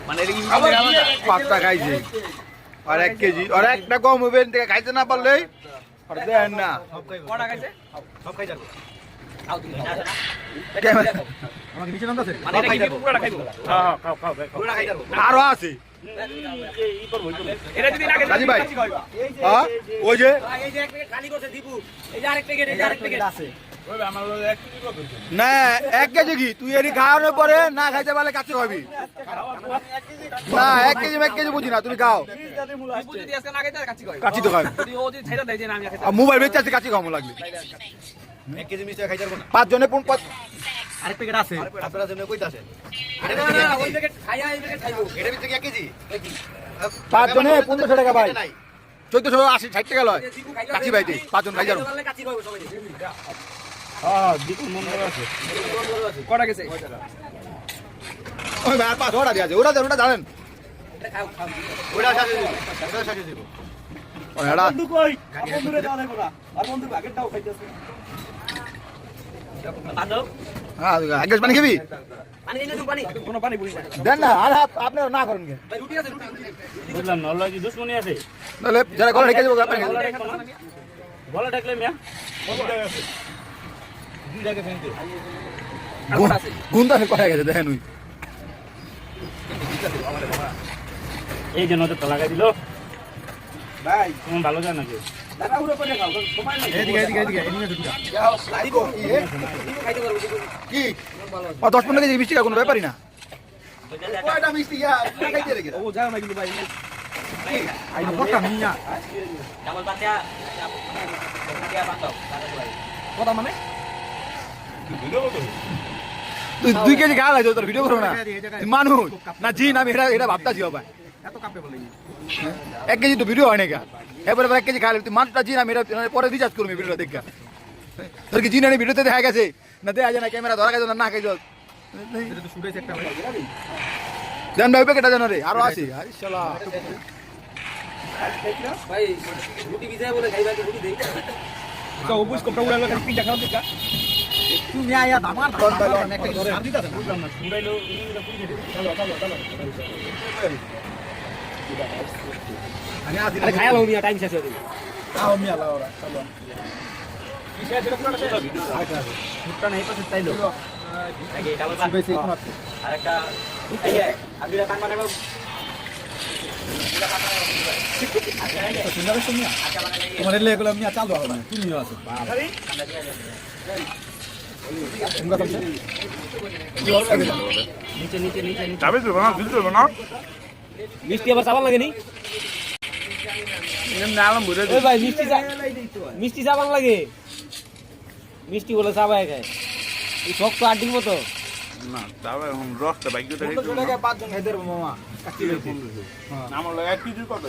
মানে পাঁচটা খাইছে আর 1 কেজি আর একটা কম হবে থেকে খাইতে না পারলেই আর দেন না কটা খাইছে সব খাই যাবে আমাকে নিচে নামতে আছে মানে এটা কি পুরোটা খাইবো হ্যাঁ খাও পুরোটা খাই যাবো আরো আছে এটা যদি না রাজি ভাই হ্যাঁ ওই যে এই যে এক প্যাকেট খালি করছে দীপু এই যে আরেক প্যাকেট আছে না 1 কেজি কি তুই এরি খাওয়ানোর পরে না খাইতে পারলে কাছে খাবি না 1 কেজি বুঝি না তুমি খাও দীপু যদি আজকে না খাইতে কাচ্চি খাই কাছি তো খাবি যদি ও যদি ছেড়ে দেয় যে না আমি খাইতে আর মোবাইল বেচে আছে কাছি খাওয়া লাগবে 1 কেজি মিষ্টি খাই যাবো না 5 জনে আরেক প্যাকেট আছে আপনারা জন্য কইতা আছে না ওই প্যাকেট খাইয়া এই প্যাকেট খাইবো এটা ভিতরে 1 কেজি 5 জনে 1500 টাকা ভাই 1480 60 টাকা লয় কাছি ভাইতে 5 জন খাই যাবো কাচ্চি খাইবো সবাই হ্যাঁ দীপু মন আছে কটা গেছে ওই ভাই আর 5 ওটা দিয়ে আছে ওটা জানেন এটা খাও ওটা সাথে দিব ওটা বন্ধু কই বন্ধুরে দাও দেখো না আর বন্ধু আগেরটাও খাইতেছে আদো হ্যাঁ আগে পানি খাবি পানি দিলে তুমি পানি কোনো পানি পুরি না দেন না আর আপনি না করেন কে ভাই রুটি আছে রুটি বুঝলাম না ওলা কি দুশ্মনী আছে তাহলে যারা গলা রেখে দেবো আপনি বলা ডাকলে মিয়া গুন্ডা কয়ে গেছে দেখেন ওই এই যে নজরটা লাগাই দিল ভাই তুমি ভালো জানো নাকি দাদা উড়ে করে খাও সময় নাই এদিকে এদিকে ঢুকা দিব খাইতে পারবো কি 10-15 কেজি মিষ্টি কোনো ব্যাপারই না কয়টা মিষ্টি খাইতে রেখে ও যাও না কিন্তু ভাই আই কটা মিয়া ডাবল বাচ্চা কথা মানে তুই 2 কেজি গা লাগছে তোর ভিডিও করো না তুই মানুষ না জি না আমি এটা ভাবতাছি ভাই এত কাপে বলে 1 কেজি তো ভিডিও হয় না এবারে 1 কেজি খাইলে তুই মানুষটা জি না আমি পরে রিচার্জ করবি ভিডিওটা দেখা তোর কি জি না ভিডিওতে দেখা গেছে না দেখা যায় না ক্যামেরা ধরা গেছে না খাইছ এটা তো শুট হইছে একটা ভাই দেন ভাই প্যাকেটটা জানো রে আরো আছে আরে শালা ভাই রুটি ভিজায় বলে খাইবা কি রুটি দেই তো অবুজ কোপটা উড়ালো খালি পিঠা খাও দেখা তুমি আয়া দামার ধর দাও একটা ধরে আর দিতা বুঝলাম না শুরাইলো আরে খায়া লও মিয়া টাইম শেষ হয়ে যাবে আও মিয়া লাওরা চলো ফুটটা নাই পাশে তাইলো আগে ডাবল বাচ্চা আরেকটা এই আগে কান বানাবো তোমার এলে এগুলো মিয়া চালু হবে না তুমিও আছে নিচে নিচে নিচে নিচে যাবে তো না দিতে হবে না মিষ্টি আবার সাবান লাগে নি এমনি আলম বুঝে ওই ভাই মিষ্টি সাবান লাগে মিষ্টি বলে সাবাই খায় এই শক্ত আড্ডির মতো না তাহলে এখন রসটা বাইক দিতে চলে গেছে 5 জন খাইতে পারবো মামা কাটি গেছে আমার লাগে 1 কেজি কত